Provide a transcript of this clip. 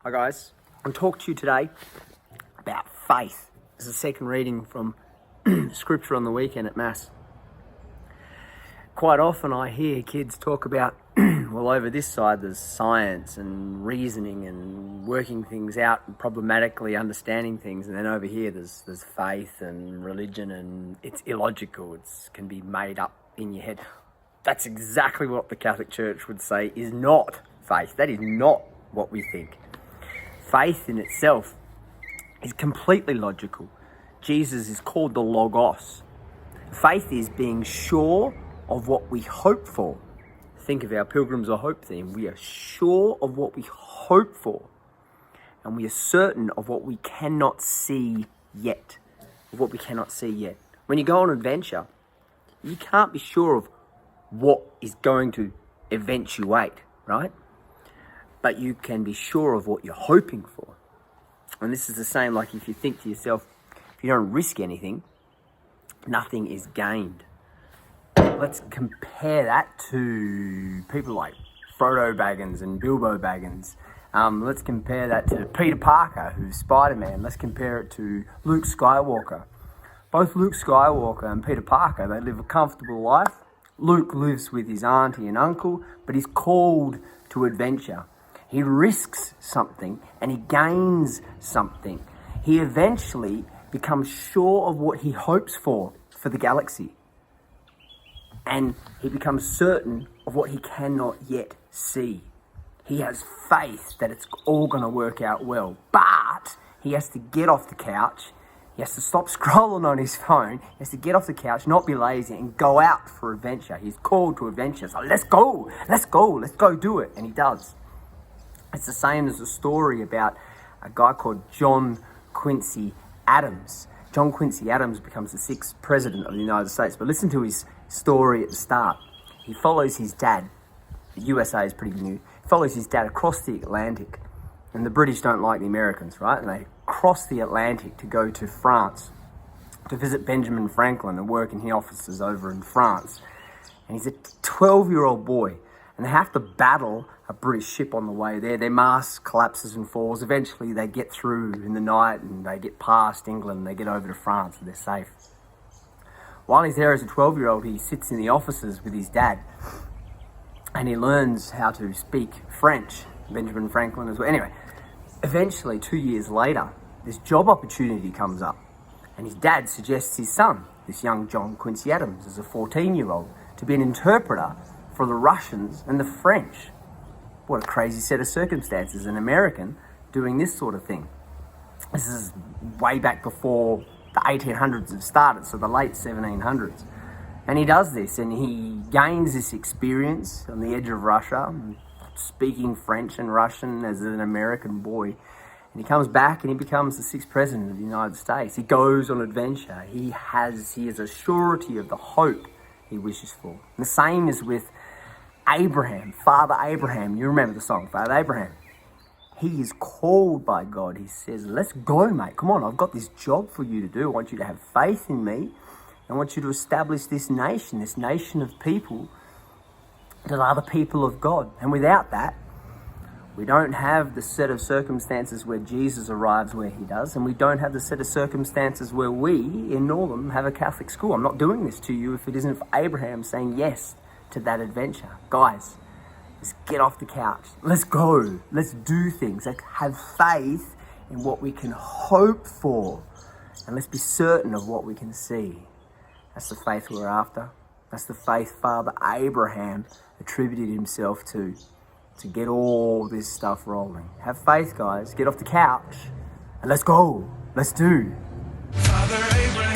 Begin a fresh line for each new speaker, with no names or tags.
Hi guys, I'm talking to you today about faith. This is a second reading from scripture on the weekend at Mass. Quite often I hear kids talk about, well, over this side there's science and reasoning and working things out and problematically understanding things, and then over here there's faith and religion, and it's illogical, it can be made up in your head. That's exactly what the Catholic Church would say is not faith. That is not what we think. Faith in itself is completely logical. Jesus is called the Logos. Faith is being sure of what we hope for. Think of our Pilgrims of Hope theme. We are sure of what we hope for, and we are certain of what we cannot see yet. When you go on an adventure, you can't be sure of what is going to eventuate, right? But you can be sure of what you're hoping for. And this is the same, like if you think to yourself, if you don't risk anything, nothing is gained. Let's compare that to people like Frodo Baggins and Bilbo Baggins. Let's compare that to Peter Parker, who's Spider-Man. Let's compare it to Luke Skywalker. Both Luke Skywalker and Peter Parker, they live a comfortable life. Luke lives with his auntie and uncle, but he's called to adventure. He risks something and he gains something. He eventually becomes sure of what he hopes for the galaxy. And he becomes certain of what he cannot yet see. He has faith that it's all going to work out well. But he has to get off the couch. He has to stop scrolling on his phone. He has to get off the couch, not be lazy, and go out for adventure. He's called to adventure. So let's go do it. And he does. It's the same as a story about a guy called John Quincy Adams. John Quincy Adams becomes the 6th president of the United States. But listen to his story at the start. He follows his dad. The USA is pretty new. He follows his dad across the Atlantic. And the British don't like the Americans, right? And they cross the Atlantic to go to France to visit Benjamin Franklin and work in the offices over in France. And he's a 12-year-old boy. And they have to battle a British ship on the way there. Their mast collapses and falls. Eventually they get through in the night and they get past England and they get over to France and they're safe. While he's there as a 12-year-old, he sits in the offices with his dad and he learns how to speak French. Benjamin Franklin as well. Anyway, eventually 2 years later, this job opportunity comes up and his dad suggests his son, this young John Quincy Adams, as a 14-year-old, to be an interpreter for the Russians and the French. What a crazy set of circumstances, an American doing this sort of thing. This is way back before the 1800s have started, so the late 1700s. And he does this and he gains this experience on the edge of Russia, speaking French and Russian as an American boy. And he comes back and he becomes the 6th president of the United States. He goes on adventure. He has a surety of the hope he wishes for. And the same is with Abraham, Father Abraham. You remember the song, Father Abraham. He is called by God. He says, let's go, mate. Come on, I've got this job for you to do. I want you to have faith in me. I want you to establish this nation of people that are the people of God. And without that, we don't have the set of circumstances where Jesus arrives where he does, and we don't have the set of circumstances where we, in Northam, have a Catholic school. I'm not doing this to you if it isn't for Abraham saying yes to that adventure. Guys, let's get off the couch. Let's go. Let's do things. Let's have faith in what we can hope for, and let's be certain of what we can see. That's the faith we're after. That's the faith Father Abraham attributed himself to get all this stuff rolling. Have faith, guys. Get off the couch and let's go. Let's do.
Father Abraham.